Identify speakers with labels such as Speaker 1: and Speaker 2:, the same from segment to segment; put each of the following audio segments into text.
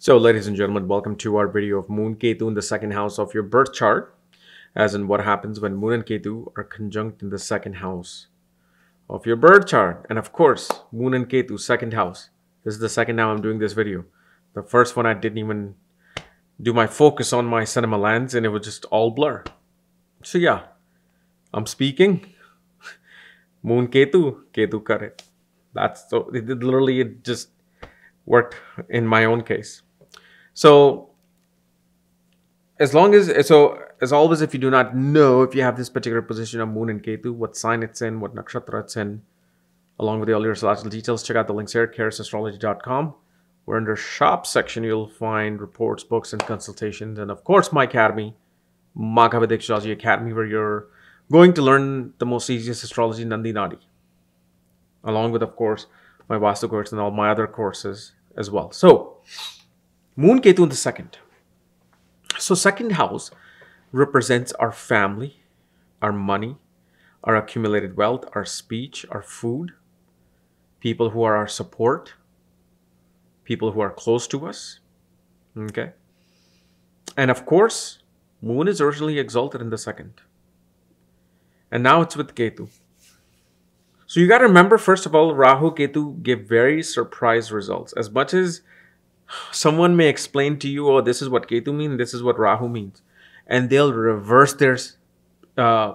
Speaker 1: So, ladies and gentlemen, welcome to our video of Moon Ketu in the second house of your birth chart, as in what happens when Moon and Ketu are conjunct in the second house of your birth chart. And of course, Moon and Ketu, second house. This is the second now I'm doing this video. The first one I didn't even do my focus on my cinema lens and it was just all blur. So yeah, I'm speaking. Moon Ketu, Ketu kar it. That's so it just worked in my own case. So as always, if you do not know if you have this particular position of Moon and Ketu, what sign it's in, what nakshatra it's in, along with the earlier astrological details, check out the links here at KRSastrology.com. Where under shop section you'll find reports, books, and consultations, and of course my academy, Vedic Astrology Academy, where you're going to learn the most easiest astrology Nandi Nadi, along with of course my Vastu course and all my other courses as well. So Moon Ketu in the second. So second house represents our family, our money, our accumulated wealth, our speech, our food, people who are our support, people who are close to us. Okay. And of course, Moon is originally exalted in the second. And now it's with Ketu. So you got to remember, first of all, Rahu, Ketu give very surprise results. As much as someone may explain to you, oh, this is what Ketu means, this is what Rahu means. And they'll reverse their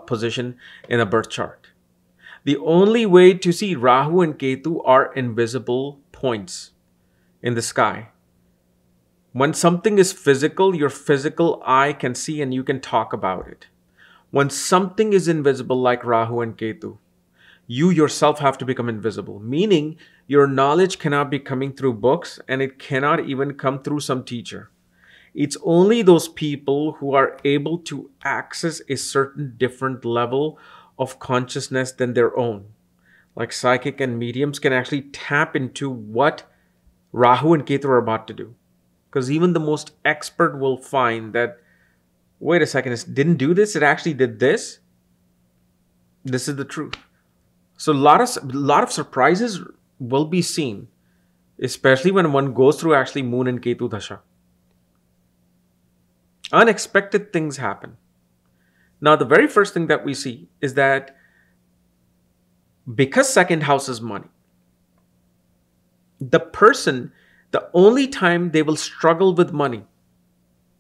Speaker 1: position in a birth chart. The only way to see Rahu and Ketu are invisible points in the sky. When something is physical, your physical eye can see and you can talk about it. When something is invisible like Rahu and Ketu, you yourself have to become invisible, meaning your knowledge cannot be coming through books and it cannot even come through some teacher. It's only those people who are able to access a certain different level of consciousness than their own. Like psychic and mediums can actually tap into what Rahu and Ketu are about to do. Because even the most expert will find that, wait a second, it didn't do this, it actually did this. This is the truth. So a lot of surprises will be seen, especially when one goes through actually Moon and Ketu Dasha. Unexpected things happen. Now, the very first thing that we see is that because second house is money, the person, the only time they will struggle with money,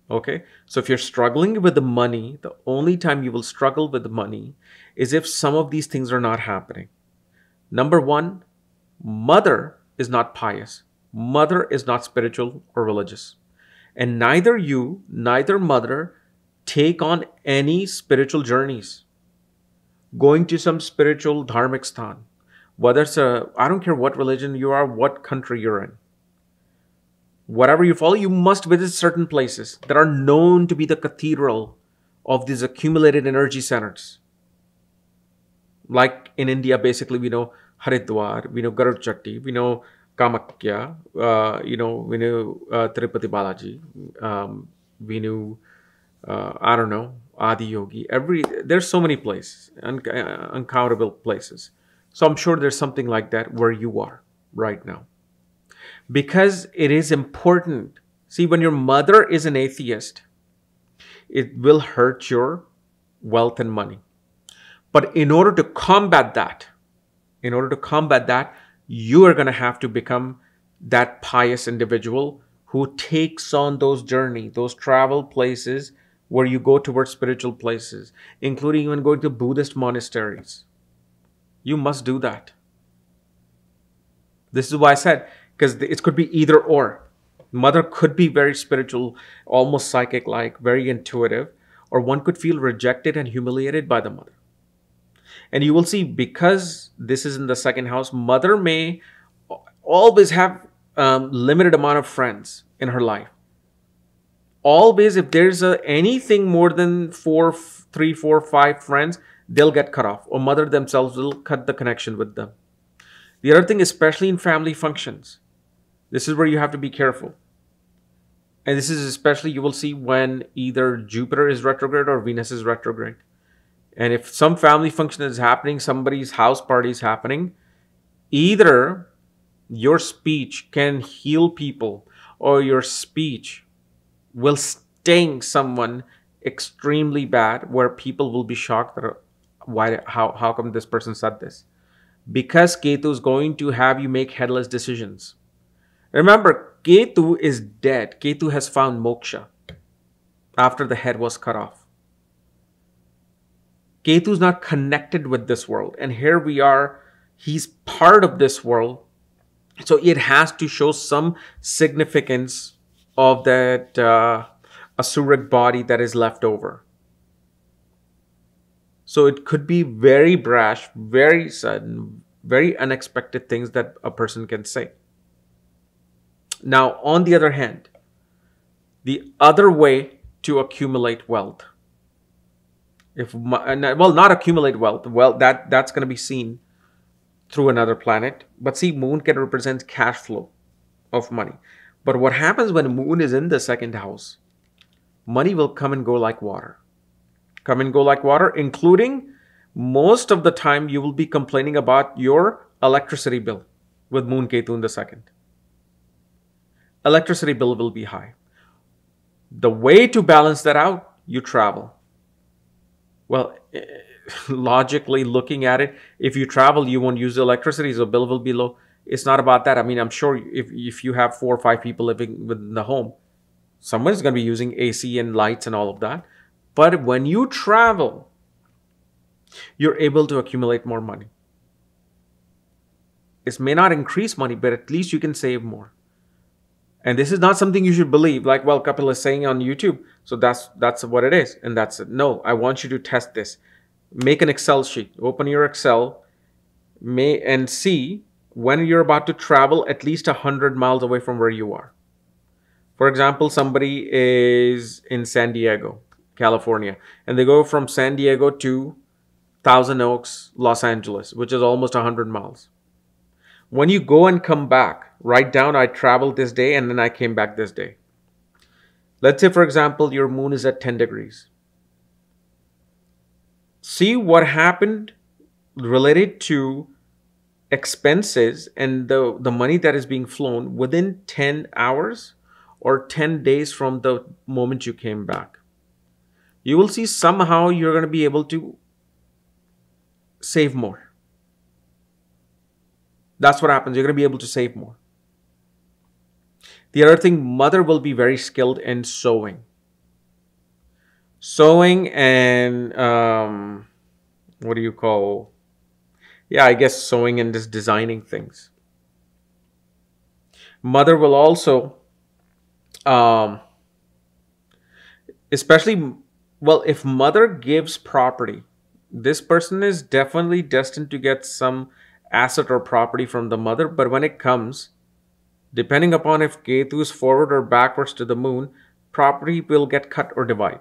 Speaker 1: okay? So if you're struggling with the money, the only time you will struggle with the money is if some of these things are not happening. Number one, mother is not pious. Mother is not spiritual or religious. And neither you, neither mother take on any spiritual journeys. Going to some spiritual dharmic sthan. Whether it's I don't care what religion you are, what country you're in. Whatever you follow, you must visit certain places that are known to be the cathedral of these accumulated energy centers. Like in India, basically, we know Haridwar, we know Garud Chatti, we know Kamakya, we know Tirupati Balaji, we know, I don't know, Adi Yogi. There's so many places, uncountable places. So I'm sure there's something like that where you are right now. Because it is important. See, when your mother is an atheist, it will hurt your wealth and money. But in order to combat that, you are going to have to become that pious individual who takes on those journeys, those travel places where you go towards spiritual places, including even going to Buddhist monasteries. You must do that. This is why I said, because it could be either or. Mother could be very spiritual, almost psychic-like, very intuitive, or one could feel rejected and humiliated by the mother. And you will see, because this is in the second house, mother may always have limited amount of friends in her life. Always, if there's anything more than 3, 4, 5 friends, they'll get cut off, or mother themselves will cut the connection with them. The other thing, especially in family functions, this is where you have to be careful. And this is especially, you will see when either Jupiter is retrograde or Venus is retrograde. And if some family function is happening, somebody's house party is happening, either your speech can heal people or your speech will sting someone extremely bad, where people will be shocked that how come this person said this? Because Ketu is going to have you make headless decisions. Remember, Ketu is dead. Ketu has found moksha after the head was cut off. Ketu is not connected with this world. And here we are. He's part of this world. So it has to show some significance of that asuric body that is left over. So it could be very brash, very sudden, very unexpected things that a person can say. Now, on the other hand, the other way to accumulate wealth, not accumulate wealth, well, that's going to be seen through another planet. But see, moon can represent cash flow of money. But what happens when moon is in the second house? Money will come and go like water. Come and go like water, including most of the time you will be complaining about your electricity bill with moon Ketu in the second. Electricity bill will be high. The way to balance that out, you travel. Well, logically looking at it, if you travel, you won't use the electricity, so bill will be low. It's not about that. I mean, I'm sure if you have 4 or 5 people living within the home, someone's going to be using AC and lights and all of that. But when you travel, you're able to accumulate more money. It may not increase money, but at least you can save more. And this is not something you should believe, like, well, Kapiel is saying on YouTube, so that's what it is, and that's it. No, I want you to test this. Make an Excel sheet. Open your Excel and see when you're about to travel at least 100 miles away from where you are. For example, somebody is in San Diego, California, and they go from San Diego to Thousand Oaks, Los Angeles, which is almost 100 miles. When you go and come back, write down, I traveled this day and then I came back this day. Let's say, for example, your moon is at 10 degrees. See what happened related to expenses and the money that is being flown within 10 hours or 10 days from the moment you came back. You will see somehow you're going to be able to save more. That's what happens. You're going to be able to save more. The other thing, mother will be very skilled in sewing. Sewing and what do you call? Yeah, I guess sewing and just designing things. Mother will also, especially, well, if mother gives property, this person is definitely destined to get some asset or property from the mother. But when it comes, depending upon if Ketu is forward or backwards to the moon, property will get cut or divide.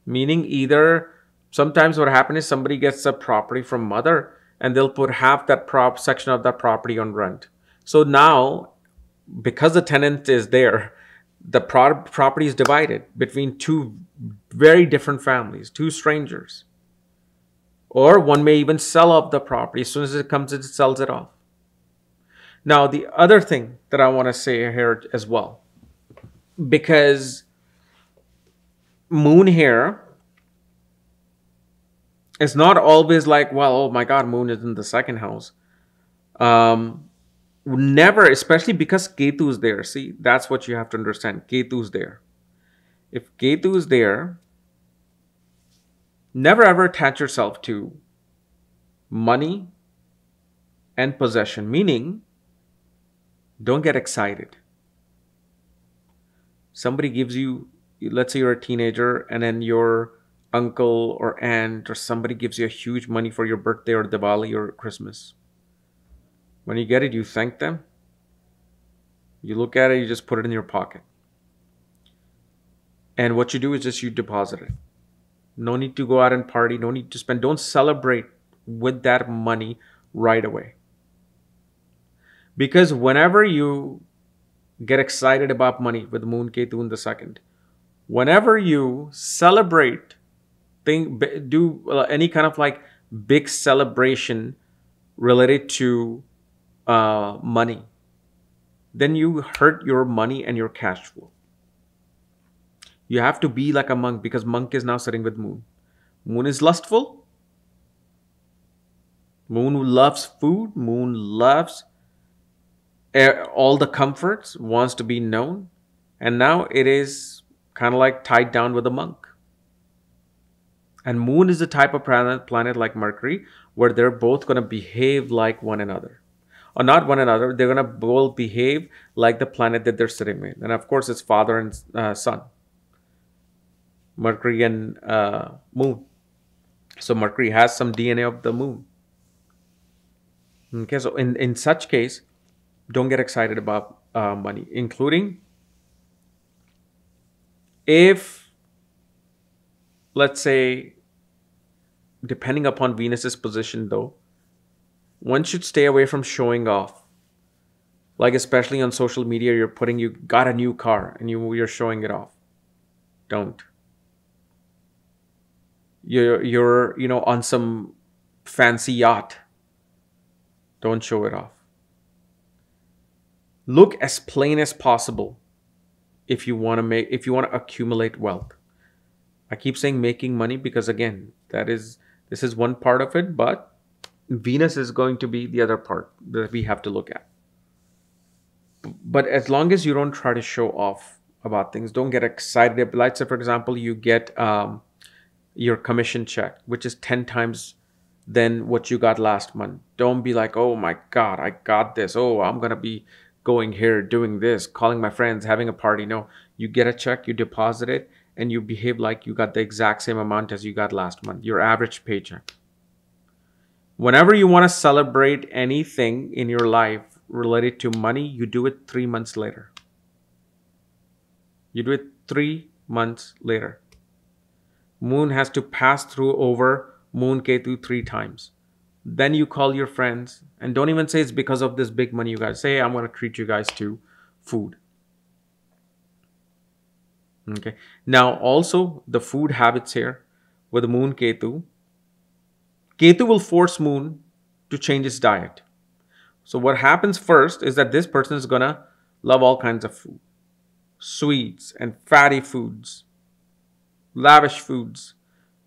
Speaker 1: Meaning either sometimes what happens is somebody gets a property from mother and they'll put half that section of that property on rent. So now, because the tenant is there, the property is divided between 2 very different families, 2 strangers. Or one may even sell off the property. As soon as it comes, it sells it off. Now, the other thing that I want to say here as well, because moon here is not always like, well, oh my God, moon is in the second house. Never, especially because Ketu is there. See, that's what you have to understand. Ketu is there. If Ketu is there, never ever attach yourself to money and possession, meaning don't get excited. Somebody gives you, let's say you're a teenager and then your uncle or aunt or somebody gives you a huge money for your birthday or Diwali or Christmas. When you get it, you thank them. You look at it, you just put it in your pocket. And what you do is just you deposit it. No need to go out and party. No need to spend. Don't celebrate with that money right away. Because whenever you get excited about money with Moon Ketu in the second, whenever you celebrate, do any kind of like big celebration related to money, then you hurt your money and your cash flow. You have to be like a monk, because monk is now sitting with moon. Moon is lustful. Moon loves food. Moon loves all the comforts, wants to be known. And now it is kind of like tied down with a monk. And moon is the type of planet like Mercury, where they're both going to behave like one another. Or not one another, they're going to both behave like the planet that they're sitting with. And of course, it's father and son. Mercury and moon. So Mercury has some DNA of the moon. Okay, so in such case, don't get excited about money, including if, let's say, depending upon Venus's position though, one should stay away from showing off. Like especially on social media, you got a new car and you're showing it off. Don't. You're on some fancy yacht. Don't show it off. Look as plain as possible if you want to accumulate wealth. I keep saying making money because again, this is one part of it, but Venus is going to be the other part that we have to look at. But as long as you don't try to show off about things, don't get excited. Let's say, for example, you get your commission check, which is 10 times than what you got last month. Don't be like, oh my God, I got this. Oh, I'm going to be going here, doing this, calling my friends, having a party. No, you get a check, you deposit it, and you behave like you got the exact same amount as you got last month, your average paycheck. Whenever you want to celebrate anything in your life related to money, you do it 3 months later. You do it 3 months later. Moon has to pass through over Moon Ketu 3 times. Then you call your friends, and don't even say it's because of this big money you guys. Say, I'm going to treat you guys to food. Okay. Now also the food habits here with the Moon Ketu. Ketu will force Moon to change his diet. So what happens first is that this person is going to love all kinds of food. Sweets and fatty foods. Lavish foods.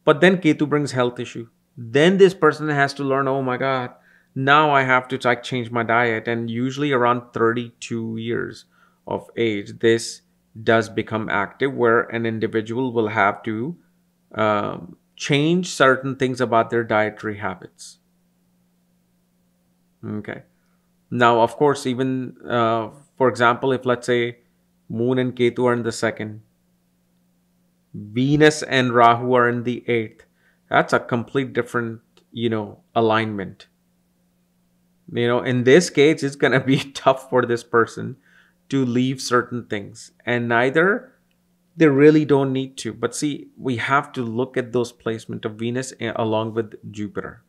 Speaker 1: But then Ketu brings health issue. Then this person has to learn, oh my God, now I have to change my diet. And usually around 32 years of age, this does become active, where an individual will have to change certain things about their dietary habits. Okay. Now, of course, even for example, if let's say Moon and Ketu are in the 2nd, Venus and Rahu are in the 8th, that's a complete different, alignment. In this case, it's going to be tough for this person to leave certain things, and neither they really don't need to. But see, we have to look at those placement of Venus along with Jupiter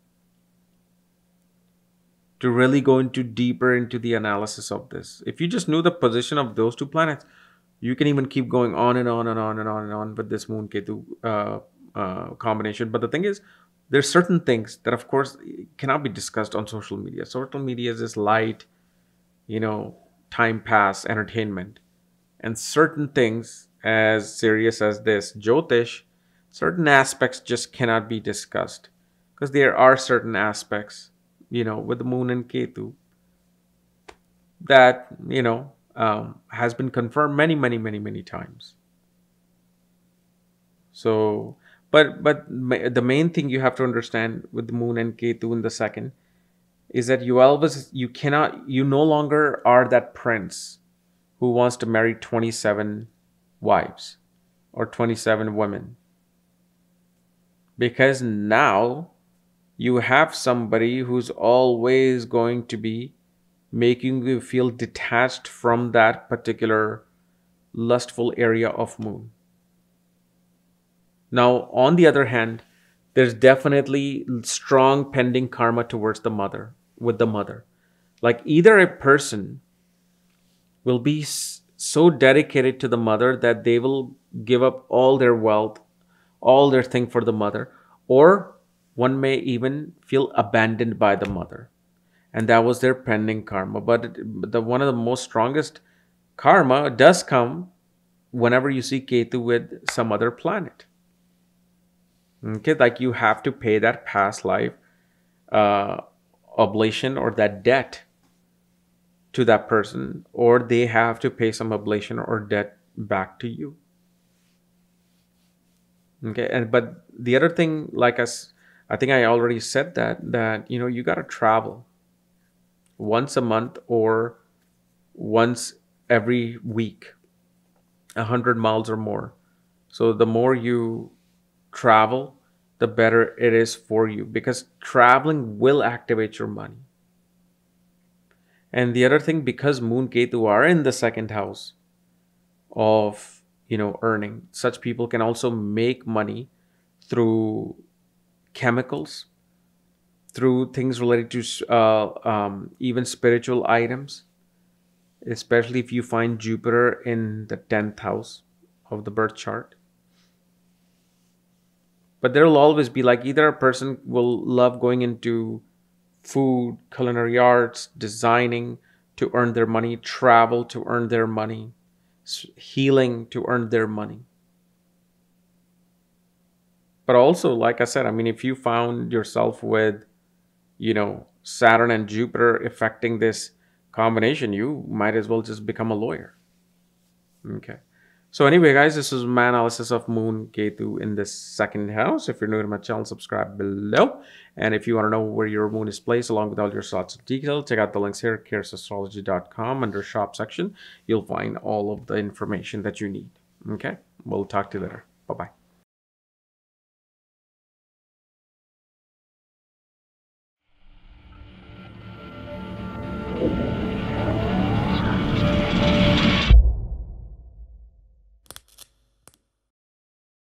Speaker 1: to really go deeper into the analysis of this. If you just knew the position of those 2 planets, you can even keep going on and on and on and on and on with this Moon Ketu combination. But the thing is, there's certain things that, of course, cannot be discussed on social media. Social media is this light, time pass, entertainment. And certain things as serious as this, Jyotish, certain aspects just cannot be discussed. Because there are certain aspects, with the Moon and Ketu that, has been confirmed many times. So, but the main thing you have to understand with the Moon and Ketu in the 2nd is that you no longer are that prince who wants to marry 27 wives or 27 women. Because now you have somebody who's always going to be making you feel detached from that particular lustful area of Moon. Now, on the other hand, there's definitely strong pending karma towards the mother, with the mother. Like either a person will be so dedicated to the mother that they will give up all their wealth, all their thing for the mother, or one may even feel abandoned by the mother. and that was their pending karma. But the one of the most strongest karma does come whenever you see Ketu with some other planet. Okay, like you have to pay that past life oblation or that debt to that person, or they have to pay some oblation or debt back to you. Okay, and but the other thing, like us, I think I already said that you got to travel once a month or once every week, 100 miles or more. So the more you travel, the better it is for you, because traveling will activate your money. And the other thing, because Moon Ketu are in the second house of earning, such people can also make money through chemicals, through things related to even spiritual items, especially if you find Jupiter in the 10th house of the birth chart. But there will always be, like, either a person will love going into food, culinary arts, designing to earn their money, travel to earn their money, healing to earn their money. But also, like I said, I mean, if you found yourself with, Saturn and Jupiter affecting this combination, you might as well just become a lawyer. Okay. So anyway, guys, this is my analysis of Moon Ketu in the second house. If you're new to my channel, subscribe below. And if you want to know where your moon is placed along with all your slots and details, check out the links here at KRSastrology.com. Under shop section, you'll find all of the information that you need. Okay. We'll talk to you later. Bye-bye.